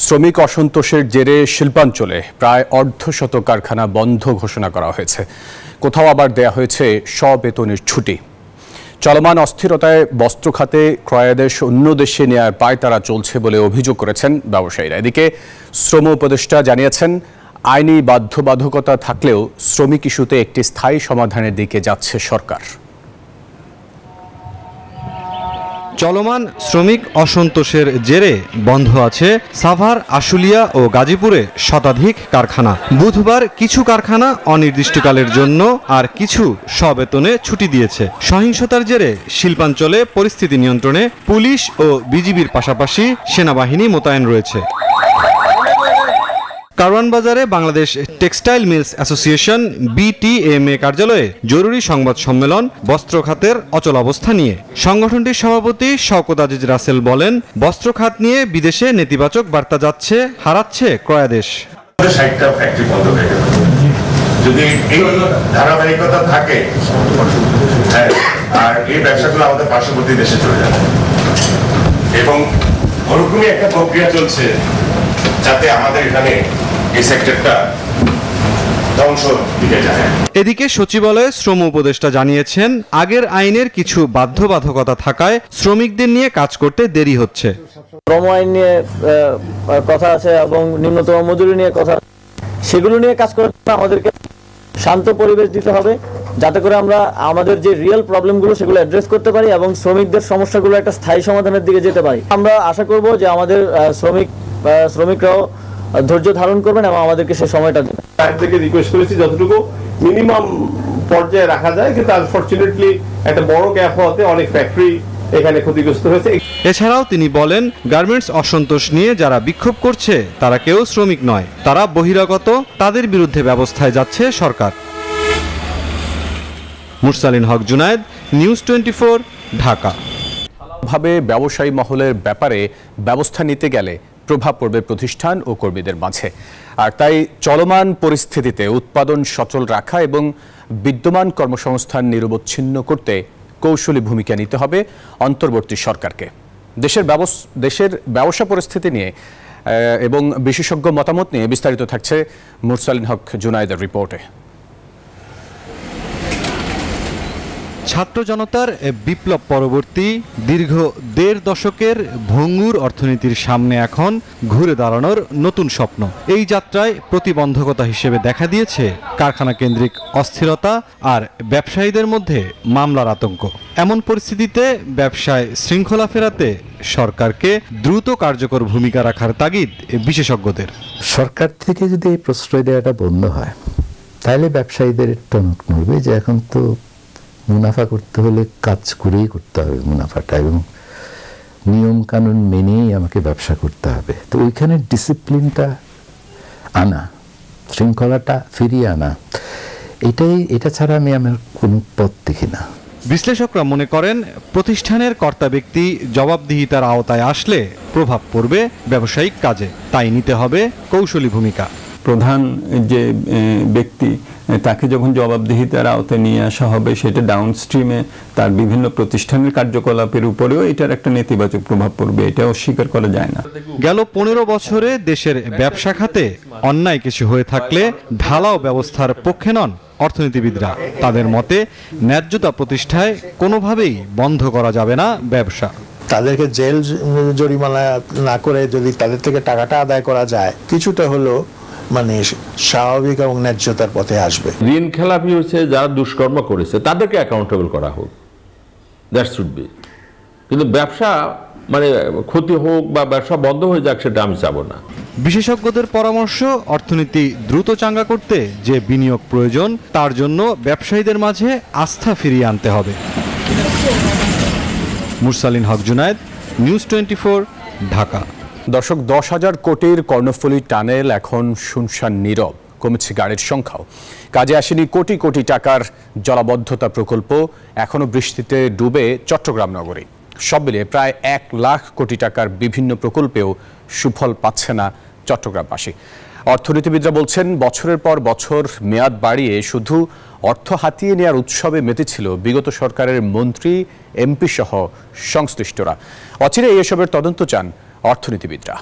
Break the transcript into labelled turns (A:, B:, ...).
A: শ্রমিক অসন্তোষের জেরে শিল্পাঞ্চলে প্রায় অর্ধশত কারখানা বন্ধ ঘোষণা করা হয়েছে। কোথাও আবার দেয়া হয়েছে সবেতনের ছুটি। চলমান অস্থিরতায় বস্ত্র খাতে ক্রয়াদেশ অন্য দেশে নেয়ার পায়তারা চলছে বলে অভিযোগ করেছেন ব্যবসায়ীরা। এদিকে শ্রম উপদেষ্টা জানিয়েছেন, আইনি বাধ্যবাধকতা থাকলেও শ্রমিক ইস্যুতে একটি স্থায়ী সমাধানের দিকে যাচ্ছে সরকার।
B: চলমান শ্রমিক অসন্তোষের জেরে বন্ধ আছে সাভার, আশুলিয়া ও গাজীপুরে শতাধিক কারখানা। বুধবার কিছু কারখানা অনির্দিষ্টকালের জন্য আর কিছু সবেতনে ছুটি দিয়েছে। সহিংসতার জেরে শিল্পাঞ্চলে পরিস্থিতি নিয়ন্ত্রণে পুলিশ ও বিজিবির পাশাপাশি সেনাবাহিনী মোতায়েন রয়েছে। কারওয়ান বাজারে Bangladesh textile mills association BTMA কার্যালয়ে জরুরি সংবাদ সম্মেলন বস্ত্র খাতের অচলাবস্থা নিয়ে। সংগঠনটির সভাপতি শওকত আজিজ রাসেল বলেন, বস্ত্র খাত নিয়ে বিদেশে নেতিবাচক বার্তা যাচ্ছে, হারাচ্ছে ক্রয়াদেশ।
C: 60টা ফ্যাক্টরি বন্ধ হয়ে গেল। যদি এই ধারাবাহিকতা থাকে আর এই ব্যবসাগুলো আমাদের পার্শ্ববর্তী দেশে চলে যাবে এবং ওরকমই একটা প্রক্রিয়া চলছে যাতে আমাদের এখানে এই সেক্টরটা ধ্বংস দিকে যায়।
B: এদিকে সচিবালয়ে শ্রম উপদেষ্টা জানিয়েছেন, আগের আইনের কিছু বাধ্যবাধকতা থাকায় শ্রমিকদের নিয়ে কাজ করতে দেরি হচ্ছে।
D: শ্রম আইন নিয়ে কথা আছে এবং নিম্নতম মজুরি নিয়ে কথা, সেগুলো নিয়ে কাজ করতে আমাদেরকে শান্ত পরিবেশ দিতে হবে যাতে করে আমরা আমাদের যে রিয়েল প্রবলেমগুলো সেগুলো অ্যাড্রেস করতে পারি এবং শ্রমিকদের সমস্যাগুলো একটা স্থায়ী সমাধানের দিকে যেতে পারি। আমরা আশা করব যে আমাদের শ্রমিকরাও ধৈর্য ধারণ করবেন এবং আমাদেরকে সেই সময়টা দেবেন।
E: তাদেরকে রিকোয়েস্ট করেছি যতটুকু মিনিমাম পর্যায়ে রাখা যায়, কিন্তু আনফরচুনেটলি একটা বড় গ্যাপ হওয়াতে অনেক ফ্যাক্টরি এখানে ক্ষতিগ্রস্ত হয়েছে।
B: এছাড়াও তিনি বলেন, গার্মেন্টস অসন্তোষ নিয়ে যারা বিক্ষোভ করছে তারা কেউ শ্রমিক নয়, তারা বহিরাগত, তাদের বিরুদ্ধে ব্যবস্থায় যাচ্ছে সরকার। মুরসালিন হক জুনায়েদ, নিউজ 24, ঢাকা।
A: ভাবে ব্যবসায়ী মহলের ব্যাপারে ব্যবস্থা নিতে গেলে প্রভাব পড়বে প্রতিষ্ঠান ও কর্মীদের মাঝে। আর তাই চলমান পরিস্থিতিতে উৎপাদন সচল রাখা এবং বিদ্যমান কর্মসংস্থান নিরবচ্ছিন্ন করতে কৌশলী ভূমিকা নিতে হবে অন্তর্বর্তী সরকারকে। দেশের ব্যবসা পরিস্থিতি নিয়ে এবং বিশেষজ্ঞ মতামত নিয়ে বিস্তারিত থাকছে মুরসালিন হক জুনায়েদের রিপোর্টে।
B: ছাত্র জনতার বিপ্লব পরবর্তী দীর্ঘ 1.5 দশকের ভঙ্গুর অর্থনীতির সামনে এখন ঘুরে দাঁড়ানোর নতুন স্বপ্ন। এই যাত্রায় প্রতিবন্ধকতা হিসেবে দেখা দিয়েছে কারখানা কেন্দ্রিক অস্থিরতা আর ব্যবসায়ীদের মধ্যে মামলার আতঙ্ক। এমন পরিস্থিতিতে ব্যবসায় শৃঙ্খলা ফেরাতে সরকারকে দ্রুত কার্যকর ভূমিকা রাখার তাগিদ বিশেষজ্ঞদের।
F: সরকার থেকে যদি এই প্রশ্রয় দেওয়াটা বন্ধ হয় তাহলে ব্যবসায়ীদের টনক নড়বে যে এখন তো মুনাফা করতে হলে কাজ করেই করতে হবে মুনাফাটা, এবং নিয়ম কানুন মেনেই আমাকে ব্যবসা করতে হবে। তো ওইখানে ডিসিপ্লিনটা আনা, শৃঙ্খলাটা ফিরিয়ে আনা, এটা ছাড়া আমি আমার কোনো পথ দেখি না।
B: বিশ্লেষকরা মনে করেন, প্রতিষ্ঠানের কর্তা ব্যক্তি জবাবদিহিতার আওতায় আসলে প্রভাব পড়বে ব্যবসায়িক কাজে, তাই নিতে হবে কৌশলী ভূমিকা।
G: প্রধান যে ব্যক্তি তাকে যখন জবাবদিহিতার আওতায় নিয়ে আসা হবে, সেটা ডাউনস্ট্রিমে তার বিভিন্ন প্রতিষ্ঠানের কার্যকলাপের উপরেও এটার একটা নেতিবাচক প্রভাব পড়বে, এটা অস্বীকার করা যায় না।
B: গেল 15 বছরে দেশের ব্যবসা খাতে অন্যায় কিছু হয়ে থাকলে ঢালাও ব্যবস্থার পক্ষে নন অর্থনীতিবিদরা। তাদের মতে, ন্যায্যতা প্রতিষ্ঠায় কোনোভাবেই বন্ধ করা যাবে না ব্যবসা।
H: তাদেরকে জেল জরিমানা না করে যদি তাদের থেকে টাকাটা আদায় করা যায়, কিছুটা হলো মানে স্বাভাবিক এবং ন্যায্যতার পথে আসবে।
I: ঋণ খেলাপি হচ্ছে যারা দুষ্কর্ম করেছে তাদেরকে অ্যাকাউন্টেবল করা হোক, দ্যাট শুড বি। কিন্তু ব্যবসা মানে ক্ষতি হোক বা ব্যবসা বন্ধ হয়ে যাক, সেটা আমি চাবো না।
B: বিশেষজ্ঞদের পরামর্শ, অর্থনীতি দ্রুত চাঙ্গা করতে যে বিনিয়োগ প্রয়োজন তার জন্য ব্যবসায়ীদের মাঝে আস্থা ফিরিয়ে আনতে হবে। মুরসালিন হক জুনায়েদ, নিউজ 24, ঢাকা।
A: দর্শক, 10,000 কোটির কর্ণফুলী টানেল এখন শুনশান নীরব, কমেছে গাড়ির সংখ্যাও। কাজে আসেনি কোটি কোটি টাকার জলাবদ্ধতা প্রকল্প, এখনো বৃষ্টিতে ডুবে চট্টগ্রাম নগরী। সব মিলিয়ে প্রায় 1 লাখ কোটি টাকার বিভিন্ন প্রকল্পেও সুফল পাচ্ছে না চট্টগ্রামবাসী। অর্থনীতিবিদরা বলছেন, বছরের পর বছর মেয়াদ বাড়িয়ে শুধু অর্থ হাতিয়ে নেওয়ার উৎসবে মেতেছিল বিগত সরকারের মন্ত্রী, এমপি সহ সংশ্লিষ্টরা। অচিরেই এসবের তদন্ত চান অর্থনীতিবিদরা।